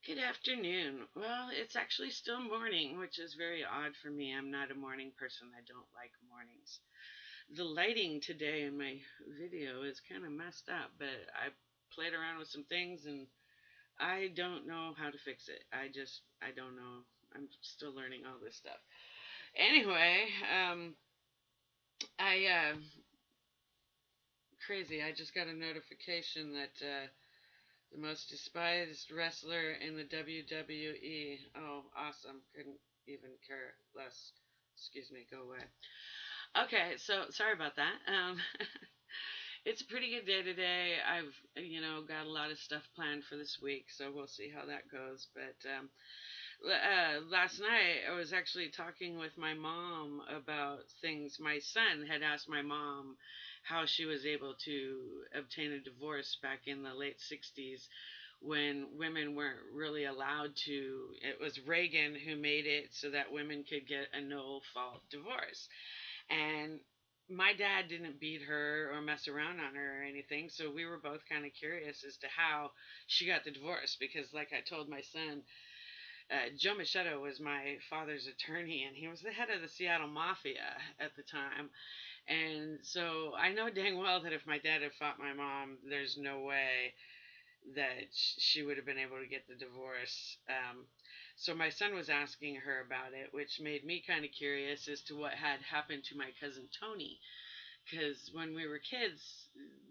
Good afternoon. Well, it's actually still morning, which is very odd for me. I'm not a morning person. I don't like mornings. The lighting today in my video is kind of messed up, but I played around with some things and I don't know how to fix it. I don't know. I'm still learning all this stuff. Anyway, I crazy. I just got a notification that the most despised wrestler in the WWE. Oh, awesome. Couldn't even care less. Excuse me, go away. Okay, so sorry about that. It's a pretty good day today. I've got a lot of stuff planned for this week, so we'll see how that goes. But last night I was actually talking with my mom about things. My son had asked my mom how she was able to obtain a divorce back in the late 60s when women weren't really allowed to. It was Reagan who made it so that women could get a no fault divorce. And my dad didn't beat her or mess around on her or anything, so we were both kind of curious as to how she got the divorce because, like I told my son, Joe Machado was my father's attorney, and he was the head of the Seattle Mafia at the time. And so I know dang well that if my dad had fought my mom, there's no way that she would have been able to get the divorce. So my son was asking her about it, which made me kind of curious as to what had happened to my cousin Tony. Because when we were kids,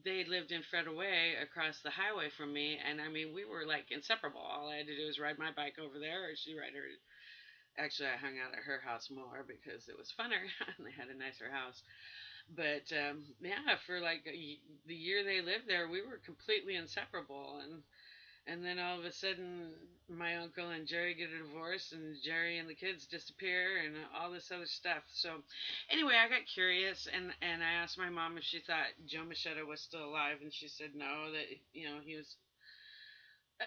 they lived in Federal Way across the highway from me, and I mean, we were like inseparable. All I had to do was ride my bike over there, or she ride her. Actually, I hung out at her house more because it was funner, and they had a nicer house. But yeah, for like the year they lived there, we were completely inseparable, and then all of a sudden, my uncle and Jerry get a divorce, and Jerry and the kids disappear, and all this other stuff. So, anyway, I got curious, and I asked my mom if she thought Joe Machado was still alive, and she said no, that he was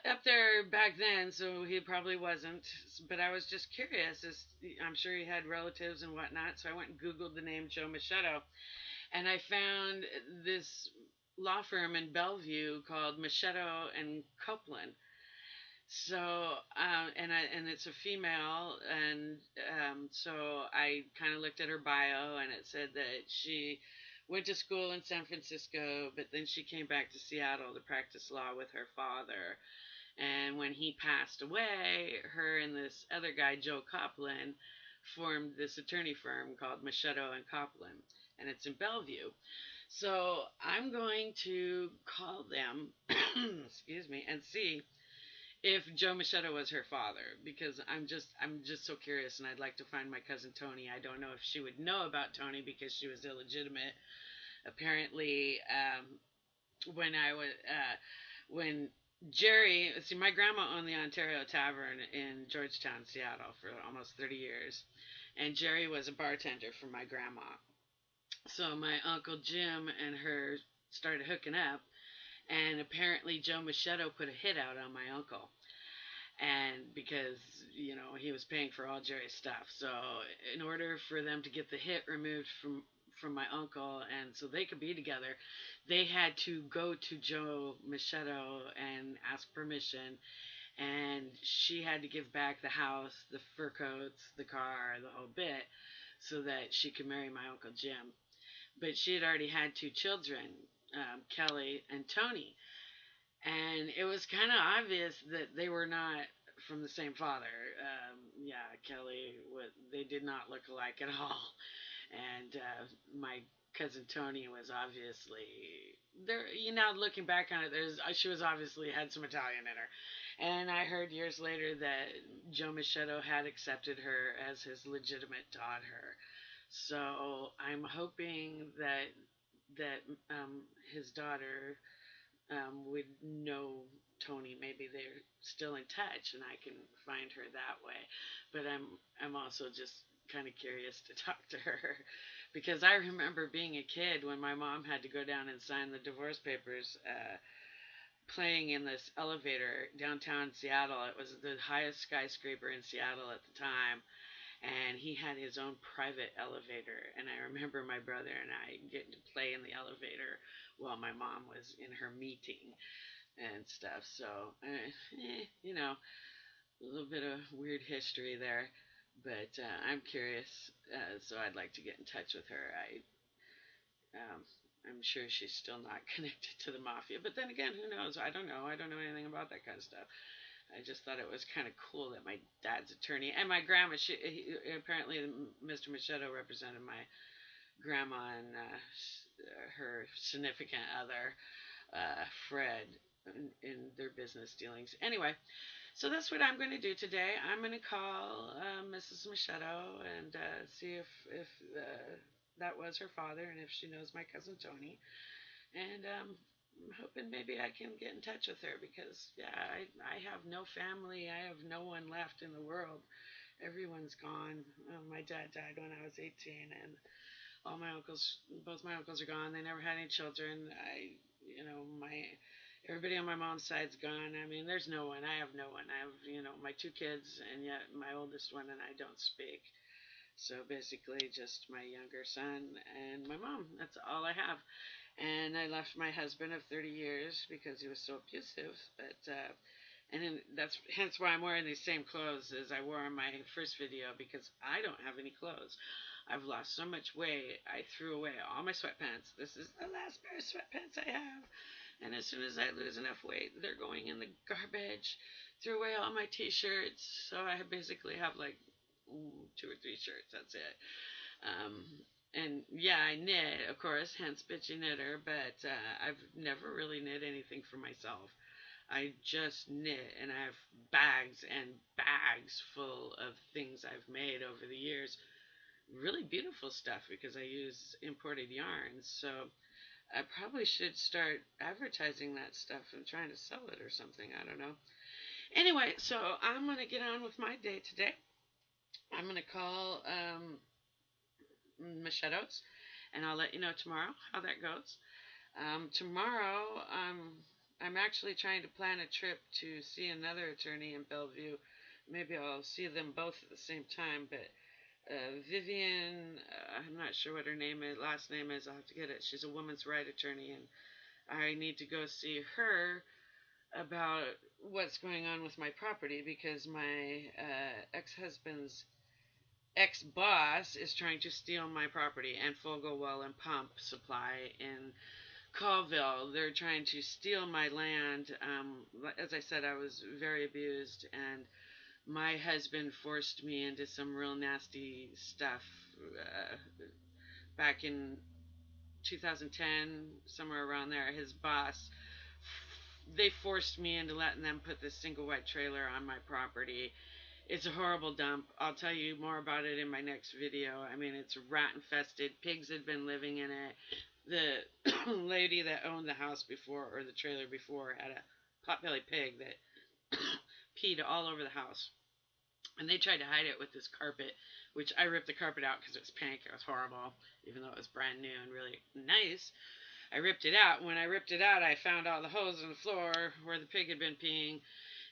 up there back then, so he probably wasn't. But I was just curious, as I'm sure he had relatives and whatnot. So I went and Googled the name Joe Machado, and I found this law firm in Bellevue called Machado and Copeland. So and it's a female, and so I kind of looked at her bio, and it said that she went to school in San Francisco, but then she came back to Seattle to practice law with her father. And when he passed away, her and this other guy, Joe Copland, formed this attorney firm called Machado and Copland, and it's in Bellevue. So I'm going to call them, excuse me, and see if Joe Machado was her father, because I'm just so curious, and I'd like to find my cousin Tony. I don't know if she would know about Tony because she was illegitimate. Apparently, when I was when Jerry, see, my grandma owned the Ontario Tavern in Georgetown, Seattle, for almost 30 years, and Jerry was a bartender for my grandma. So my uncle Jim and her started hooking up, and apparently Joe Machado put a hit out on my uncle, and because he was paying for all Jerry's stuff. So in order for them to get the hit removed from my uncle, and so they could be together, they had to go to Joe Machado and ask permission, and she had to give back the house, the fur coats, the car, the whole bit, so that she could marry my uncle Jim. But she had already had two children, Kelly and Tony, and it was kind of obvious that they were not from the same father. Yeah, Kelly, they did not look alike at all, and my cousin Tony was obviously there. Looking back on it, she was obviously had some Italian in her, and I heard years later that Joe Machado had accepted her as his legitimate daughter. So I'm hoping that his daughter would know Tony. Maybe they're still in touch, and I can find her that way. But I'm also just kind of curious to talk to her because I remember being a kid when my mom had to go down and sign the divorce papers. Playing in this elevator downtown Seattle. It was the highest skyscraper in Seattle at the time, and he had his own private elevator. And I remember my brother and I getting to play in the elevator while my mom was in her meeting and stuff. So, you know, a little bit of weird history there, but I'm curious, so I'd like to get in touch with her. Um, I'm sure she's still not connected to the mafia, but then again, who knows? I don't know. I don't know anything about that kind of stuff. I just thought it was kind of cool that my dad's attorney and my grandma. Apparently Mr. Machado represented my grandma and her significant other, Fred, in their business dealings. Anyway, so that's what I'm going to do today. I'm going to call Mrs. Machado and see if that was her father and if she knows my cousin Tony. And I'm hoping maybe I can get in touch with her because yeah, I have no family. I have no one left in the world. Everyone's gone. My dad died when I was 18, and all my uncles, both my uncles are gone. They never had any children. My everybody on my mom's side's gone. I mean, there's no one. I have no one. I have, my two kids, and yet my oldest one and I don't speak. So basically, just my younger son and my mom. That's all I have. And I left my husband of 30 years because he was so abusive. That's hence why I'm wearing these same clothes as I wore in my first video because I don't have any clothes. I've lost so much weight. I threw away all my sweatpants. This is the last pair of sweatpants I have. And as soon as I lose enough weight, they're going in the garbage. Threw away all my t-shirts. So I basically have like two or three shirts. That's it. Um, and yeah, I knit, of course, hence bitchy knitter, but I've never really knit anything for myself. I just knit, and I have bags and bags full of things I've made over the years. Really beautiful stuff because I use imported yarns. So I probably should start advertising that stuff and trying to sell it or something. I don't know. Anyway, so I'm going to get on with my day today. I'm going to call Machetos, and I'll let you know tomorrow how that goes. Tomorrow, I'm actually trying to plan a trip to see another attorney in Bellevue. Maybe I'll see them both at the same time, but Vivian, I'm not sure what her last name is. I'll have to get it. She's a woman's right attorney, and I need to go see her about what's going on with my property because my ex-husband's ex-boss is trying to steal my property and Fogle Well and Pump Supply in Colville. They're trying to steal my land. As I said, I was very abused, and my husband forced me into some real nasty stuff back in 2010, somewhere around there. His boss, they forced me into letting them put this single wide trailer on my property. It's a horrible dump. I'll tell you more about it in my next video. I mean, it's rat infested. Pigs had been living in it. The lady that owned the house before, or the trailer before, had a potbelly pig that peed all over the house. And they tried to hide it with this carpet, which I ripped the carpet out because it was pink. It was horrible, even though it was brand new and really nice. I ripped it out. When I ripped it out, I found all the holes in the floor where the pig had been peeing,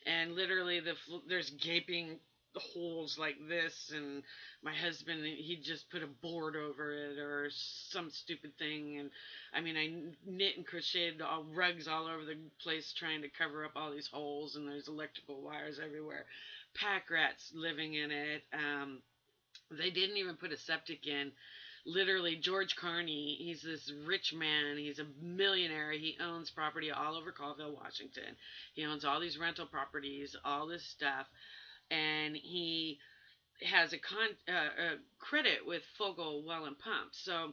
and literally there's gaping holes like this, and my husband, he just put a board over it or some stupid thing. And I mean, I knit and crocheted rugs all over the place trying to cover up all these holes, and there's electrical wires everywhere, pack rats living in it. They didn't even put a septic in. Literally, George Carney, he's this rich man. He's a millionaire. He owns property all over Colville, Washington. He owns all these rental properties, all this stuff. And he has a credit with Fogle Well and Pump. So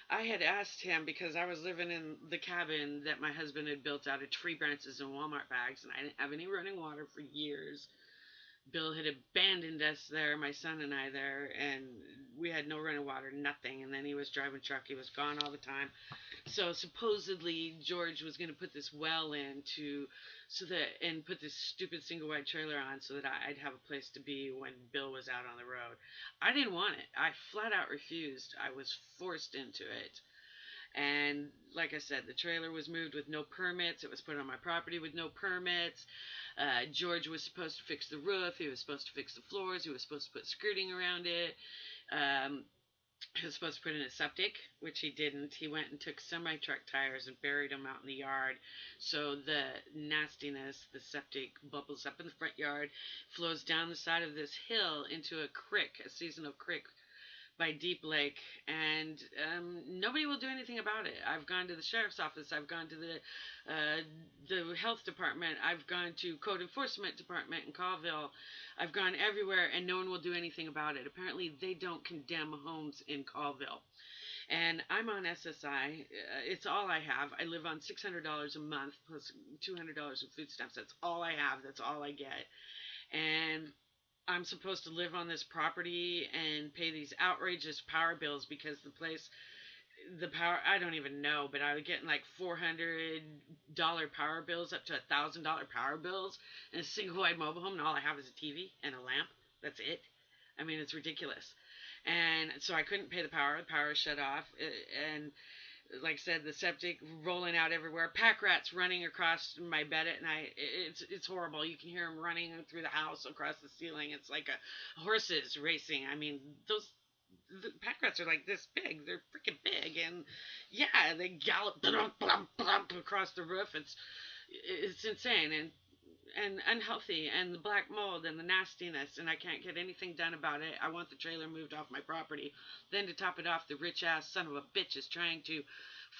I had asked him because I was living in the cabin that my husband had built out of tree branches and Walmart bags, and I didn't have any running water for years. Bill had abandoned us there, my son and I there, and we had no running water, nothing. And then he was driving truck. He was gone all the time. So supposedly George was going to put this well in and put this stupid single wide trailer on so that I'd have a place to be when Bill was out on the road. I didn't want it. I flat out refused. I was forced into it. And like I said, the trailer was moved with no permits. It was put on my property with no permits. George was supposed to fix the roof. He was supposed to fix the floors. He was supposed to put skirting around it. Um, He was supposed to put in a septic, which he didn't. He went and took semi truck tires and buried them out in the yard. So the nastiness, the septic, bubbles up in the front yard, flows down the side of this hill into a creek, a seasonal creek by Deep Lake, and nobody will do anything about it. I've gone to the sheriff's office. I've gone to the health department. I've gone to code enforcement department in Colville. I've gone everywhere, and no one will do anything about it. Apparently, they don't condemn homes in Colville. And I'm on SSI. It's all I have. I live on $600 a month plus $200 in food stamps. That's all I have. That's all I get. And I'm supposed to live on this property and pay these outrageous power bills because the power, I don't even know, but I was getting like $400 power bills up to $1,000 power bills in a single wide mobile home, and all I have is a TV and a lamp. That's it. I mean, it's ridiculous. And so I couldn't pay the power. The power was shut off. And like I said, the septic rolling out everywhere. Pack rats running across my bed at night. It's horrible. You can hear them running through the house across the ceiling. It's like a horses racing. I mean, those the pack rats are like this big. They're freaking big, and yeah, they gallop across the roof. It's insane and unhealthy, and the black mold and the nastiness, and I can't get anything done about it. I want the trailer moved off my property. Then to top it off, the rich ass son of a bitch is trying to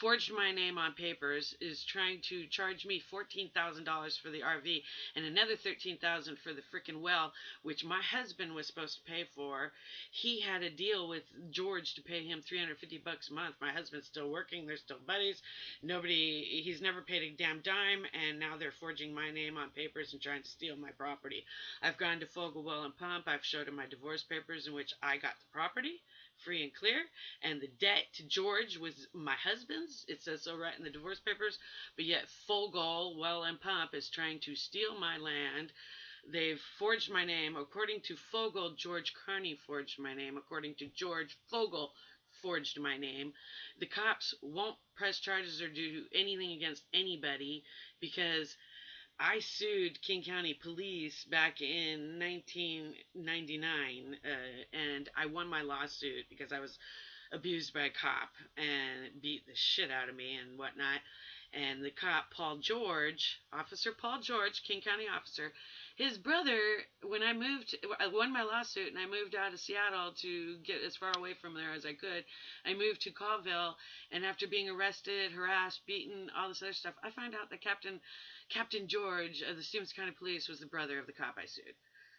forge my name on papers, is trying to charge me $14,000 for the RV and another $13,000 for the freaking well, which my husband was supposed to pay for. He had a deal with George to pay him $350 a month. My husband's still working. They're still buddies. He's never paid a damn dime, and now they're forging my name on papers and trying to steal my property. I've gone to Fogelwell and Pump. I've showed him my divorce papers in which I got the property free and clear, and the debt to George was my husband's. It says so right in the divorce papers, but yet Fogel, Well and Pump is trying to steal my land. They've forged my name. According to Fogel, George Carney forged my name. According to George, Fogel forged my name. The cops won't press charges or do anything against anybody because I sued King County Police back in 1999, and I won my lawsuit because I was abused by a cop and beat the shit out of me and whatnot. And the cop, Paul George, Officer Paul George, King County officer, his brother, when I won my lawsuit and I moved out of Seattle to get as far away from there as I could. I moved to Colville, and after being arrested, harassed, beaten, all this other stuff, I found out that Captain George of the Stevens County Police was the brother of the cop I sued.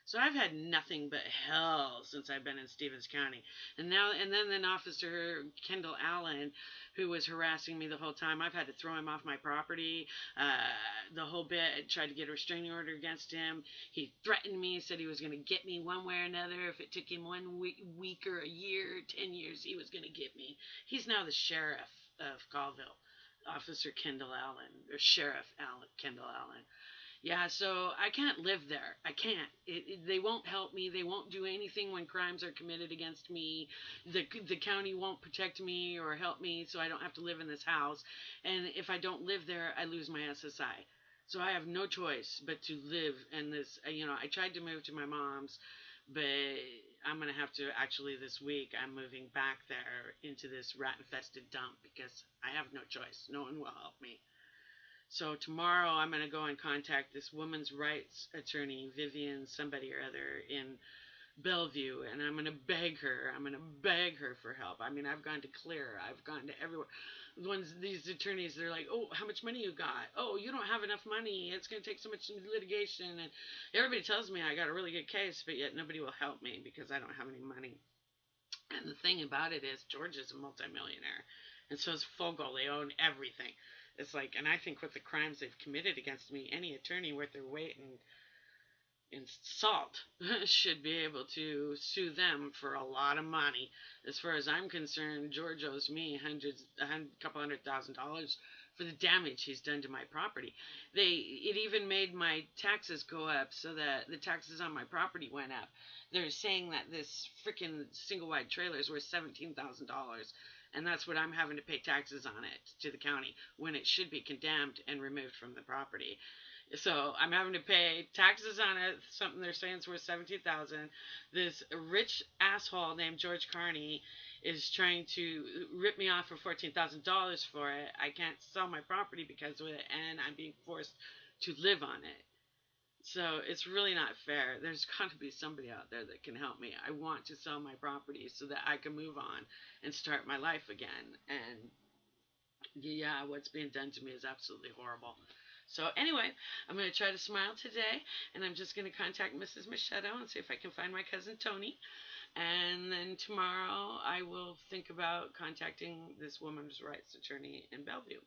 So I've had nothing but hell since I've been in Stevens County. And then Officer Kendall Allen, who was harassing me the whole time, I've had to throw him off my property. The whole bit. I tried to get a restraining order against him. He threatened me, said he was going to get me one way or another. If it took him 1 week or a year, 10 years, he was going to get me. He's now the sheriff of Colville. Officer Kendall Allen, or Sheriff Kendall Allen. Yeah, so I can't live there. I can't. They won't help me. They won't do anything when crimes are committed against me. The county won't protect me or help me, so I don't have to live in this house. And if I don't live there, I lose my SSI. So I have no choice but to live in this. I tried to move to my mom's, but I'm going to have to actually this week. I'm moving back there into this rat infested dump because I have no choice. No one will help me. So tomorrow I'm going to go and contact this woman's rights attorney, Vivian somebody or other in Bellevue, and I'm going to beg her. I'm going to beg her for help. I mean, I've gone to Clear. I've gone to everywhere. These attorneys, they're like, oh, how much money you got? Oh, you don't have enough money. It's going to take so much litigation. And everybody tells me I got a really good case, but yet nobody will help me because I don't have any money. And the thing about it is, George is a multimillionaire, and so is Fogel. They own everything. It's like, and I think with the crimes they've committed against me, any attorney worth their weight in salt should be able to sue them for a lot of money. As far as I'm concerned, George owes me a couple $100,000 for the damage he's done to my property. It even made my taxes go up, so that the taxes on my property went up. They're saying that this freaking single wide trailer is worth $17,000, and that's what I'm having to pay taxes on it to the county when it should be condemned and removed from the property. So I'm having to pay taxes on it. Something they're saying is worth 17,000. This rich asshole named George Carney is trying to rip me off for $14,000 for it. I can't sell my property because of it, and I'm being forced to live on it. So it's really not fair. There's got to be somebody out there that can help me. I want to sell my property so that I can move on and start my life again. And yeah, what's being done to me is absolutely horrible. So anyway, I'm going to try to smile today, and I'm just going to contact Mrs. Machado and see if I can find my cousin Tony. And then tomorrow, I will think about contacting this woman's rights attorney in Bellevue.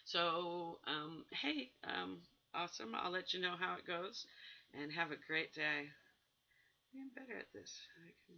So, hey, awesome. I'll let you know how it goes, and have a great day. I'm better at this. I can